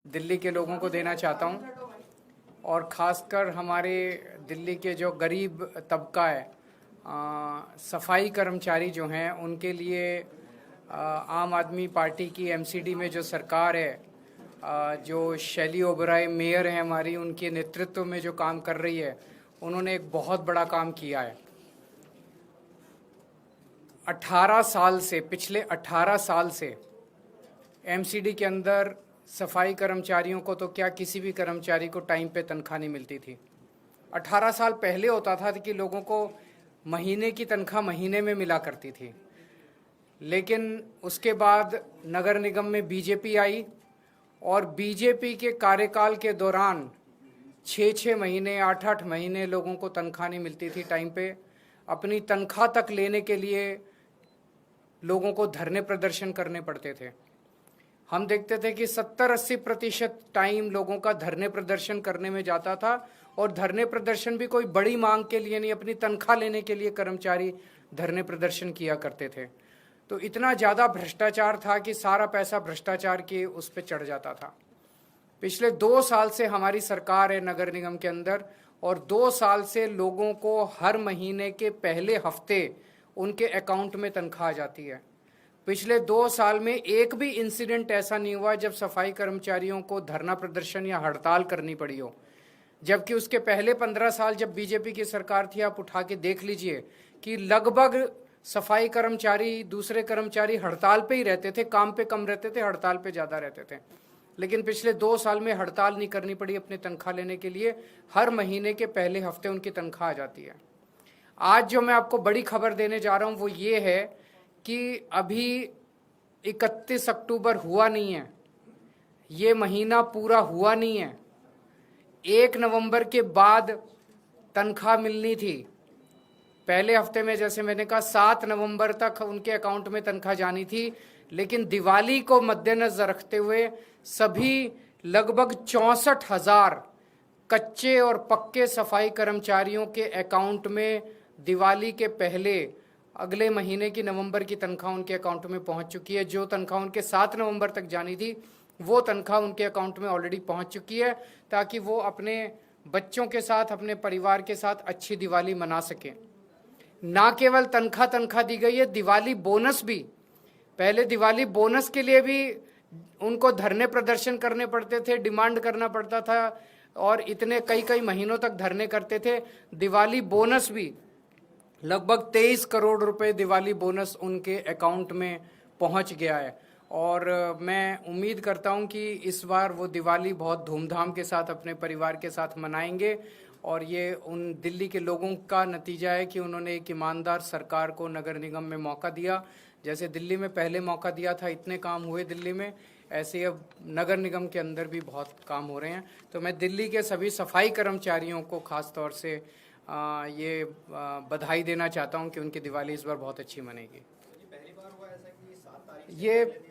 दिल्ली के लोगों को देना चाहता हूं और ख़ासकर हमारे दिल्ली के जो गरीब तबका है, सफाई कर्मचारी जो हैं उनके लिए आम आदमी पार्टी की एमसीडी में जो सरकार है, जो शैली ओबराय मेयर हैं हमारी, उनके नेतृत्व में जो काम कर रही है, उन्होंने एक बहुत बड़ा काम किया है। 18 साल से, पिछले 18 साल से एमसीडी के अंदर सफाई कर्मचारियों को तो क्या, किसी भी कर्मचारी को टाइम पे तनख्वाह नहीं मिलती थी। 18 साल पहले होता था कि लोगों को महीने की तनख्वाह महीने में मिला करती थी, लेकिन उसके बाद नगर निगम में बीजेपी आई और बीजेपी के कार्यकाल के दौरान 6-6 महीने, 8-8 महीने लोगों को तनख्वाह नहीं मिलती थी टाइम पे। अपनी तनख्वाह तक लेने के लिए लोगों को धरने प्रदर्शन करने पड़ते थे। हम देखते थे कि 70-80% टाइम लोगों का धरने प्रदर्शन करने में जाता था, और धरने प्रदर्शन भी कोई बड़ी मांग के लिए नहीं, अपनी तनख्वाह लेने के लिए कर्मचारी धरने प्रदर्शन किया करते थे। तो इतना ज़्यादा भ्रष्टाचार था कि सारा पैसा भ्रष्टाचार के उस पर चढ़ जाता था। पिछले 2 साल से हमारी सरकार है नगर निगम के अंदर, और 2 साल से लोगों को हर महीने के पहले हफ्ते उनके अकाउंट में तनख्वाह आ जाती है। पिछले 2 साल में एक भी इंसिडेंट ऐसा नहीं हुआ जब सफाई कर्मचारियों को धरना प्रदर्शन या हड़ताल करनी पड़ी हो। जबकि उसके पहले 15 साल जब बीजेपी की सरकार थी, आप उठा के देख लीजिए कि लगभग सफाई कर्मचारी, दूसरे कर्मचारी हड़ताल पे ही रहते थे, काम पे कम रहते थे, हड़ताल पे ज़्यादा रहते थे। लेकिन पिछले 2 साल में हड़ताल नहीं करनी पड़ी अपनी तनख्वाह लेने के लिए, हर महीने के पहले हफ्ते उनकी तनख्वाह आ जाती है। आज जो मैं आपको बड़ी खबर देने जा रहा हूँ वो ये है कि अभी 31 अक्टूबर हुआ नहीं है, ये महीना पूरा हुआ नहीं है। 1 नवंबर के बाद तनख्वाह मिलनी थी। पहले हफ्ते में, जैसे मैंने कहा, 7 नवंबर तक उनके अकाउंट में तनख्वाह जानी थी, लेकिन दिवाली को मद्देनजर रखते हुए सभी लगभग 64,000 कच्चे और पक्के सफाई कर्मचारियों के अकाउंट में दिवाली के पहले अगले महीने की नवंबर की तनख्वाह उनके अकाउंट में पहुंच चुकी है। जो तनख्वाह उनके 7 नवंबर तक जानी थी, वो तनख्वाह उनके अकाउंट में ऑलरेडी पहुंच चुकी है, ताकि वो अपने बच्चों के साथ, अपने परिवार के साथ अच्छी दिवाली मना सकें। ना केवल तनख्वाह दी गई है, दिवाली बोनस भी। पहले दिवाली बोनस के लिए भी उनको धरने प्रदर्शन करने पड़ते थे, डिमांड करना पड़ता था, और इतने कई महीनों तक धरने करते थे। दिवाली बोनस भी लगभग 23 करोड़ रुपए दिवाली बोनस उनके अकाउंट में पहुंच गया है। और मैं उम्मीद करता हूं कि इस बार वो दिवाली बहुत धूमधाम के साथ अपने परिवार के साथ मनाएंगे, और ये उन दिल्ली के लोगों का नतीजा है कि उन्होंने एक ईमानदार सरकार को नगर निगम में मौका दिया। जैसे दिल्ली में पहले मौका दिया था, इतने काम हुए दिल्ली में, ऐसे अब नगर निगम के अंदर भी बहुत काम हो रहे हैं। तो मैं दिल्ली के सभी सफाई कर्मचारियों को खास तौर से बधाई देना चाहता हूं कि उनकी दिवाली इस बार बहुत अच्छी मनेगी। पहली बार हुआ ऐसा कि 7 तारीख ये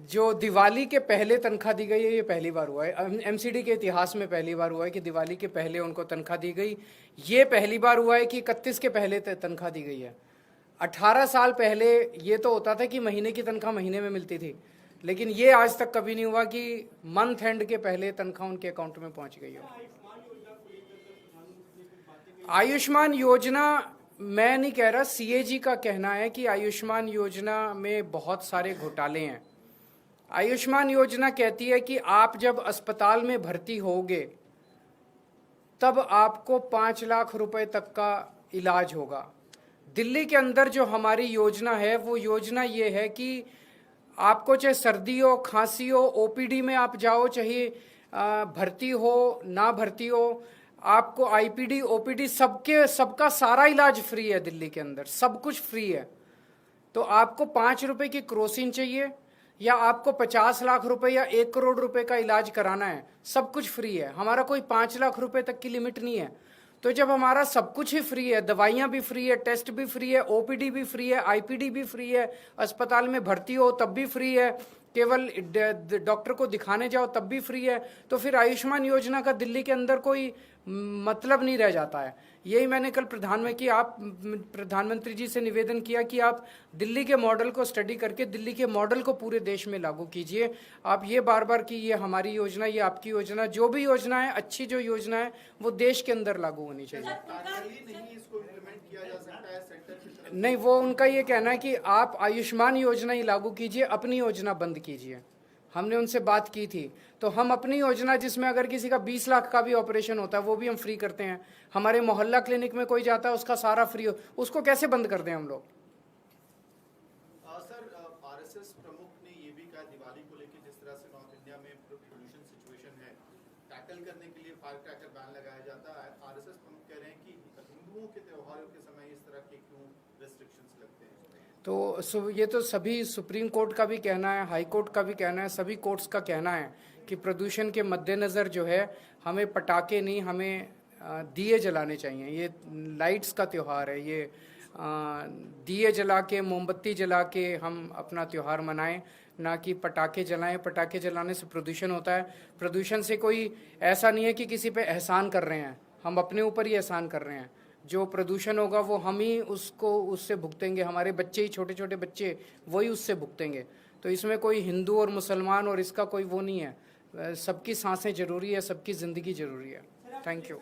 जो दिवाली के पहले तनख्वाह दी गई है, ये पहली बार हुआ है। एमसीडी के इतिहास में पहली बार हुआ है कि दिवाली के पहले उनको तनख्वाह दी गई। ये पहली बार हुआ है कि 31 के पहले तनख्वाह दी गई है। 18 साल पहले ये तो होता था कि महीने की तनख्वाह महीने में मिलती थी, लेकिन ये आज तक कभी नहीं हुआ कि मंथ एंड के पहले तनख्वाह उनके अकाउंट में पहुंच गई हो। आयुष्मान योजना मैं नहीं कह रहा, सीएजी का कहना है कि आयुष्मान योजना में बहुत सारे घोटाले हैं। आयुष्मान योजना कहती है कि आप जब अस्पताल में भर्ती होगे तब आपको 5 लाख रुपए तक का इलाज होगा। दिल्ली के अंदर जो हमारी योजना है, वो योजना ये है कि आपको चाहे सर्दी हो, खांसी हो, ओपीडी में आप जाओ, चाहे भर्ती हो ना भर्ती हो, आपको आईपीडी, ओपीडी, सबका सारा इलाज फ्री है। दिल्ली के अंदर सब कुछ फ्री है। तो आपको 5 रुपए की क्रोसिन चाहिए या आपको 50 लाख रुपए या 1 करोड़ रुपए का इलाज कराना है, सब कुछ फ्री है। हमारा कोई 5 लाख रुपए तक की लिमिट नहीं है। तो जब हमारा सब कुछ ही फ्री है, दवाइयाँ भी फ्री है, टेस्ट भी फ्री है, ओपीडी भी फ्री है, आईपीडी भी फ्री है, अस्पताल में भर्ती हो तब भी फ्री है, केवल डॉक्टर को दिखाने जाओ तब भी फ्री है, तो फिर आयुष्मान योजना का दिल्ली के अंदर कोई मतलब नहीं रह जाता है। यही मैंने कल प्रधानमंत्री जी से निवेदन किया कि आप दिल्ली के मॉडल को स्टडी करके दिल्ली के मॉडल को पूरे देश में लागू कीजिए। आप ये बार बार कि ये हमारी योजना, ये आपकी योजना, जो भी योजना है, अच्छी जो योजना है वो देश के अंदर लागू होनी चाहिए। नहीं इसको इम्प्लीमेंट किया जा सकता है सेंटर की तरफ? नहीं, वो उनका ये कहना है कि आप आयुष्मान योजना ही लागू कीजिए, अपनी योजना बंद कीजिए। हमने उनसे बात की थी, तो हम अपनी योजना, जिसमें अगर किसी का 20 लाख का भी ऑपरेशन होता है वो भी हम फ्री करते हैं। हमारे मोहल्ला क्लिनिक में कोई जाता है उसका सारा फ्री हो, उसको कैसे बंद कर दें हम लोग? सर, आरएसएस प्रमुख ने ये भी कहा दिवाली को लेकर जिस तरह से नॉर्थ इंडिया में पोल्यूशन सिचुएशन है, टैकल करने के लिए फायर क्रैकर बैन लगाया जाता है। आरएसएस प्रमुख कह रहे हैं कि हिंदुओं के त्योहारों के समय इस तरह के क्यों रेस्ट्रिक्शंस लगते हैं? तो ये तो सभी, सुप्रीम कोर्ट का भी कहना है, हाई कोर्ट का भी कहना है, सभी कोर्ट्स का कहना है कि प्रदूषण के मद्देनज़र जो है हमें पटाखे नहीं, हमें दिए जलाने चाहिए। ये लाइट्स का त्यौहार है, ये दिए जला के, मोमबत्ती जला के हम अपना त्यौहार मनाएं, ना कि पटाखे जलाएं। पटाखे जलाने से प्रदूषण होता है। प्रदूषण से कोई ऐसा नहीं है कि किसी पे एहसान कर रहे हैं, हम अपने ऊपर ही एहसान कर रहे हैं। जो प्रदूषण होगा वो हम ही उससे भुगतेंगे, हमारे बच्चे ही, छोटे छोटे बच्चे, वही उससे भुगतेंगे। तो इसमें कोई हिंदू और मुसलमान और इसका कोई वो नहीं है। सबकी सांसें ज़रूरी है, सबकी ज़िंदगी ज़रूरी है। Thank you.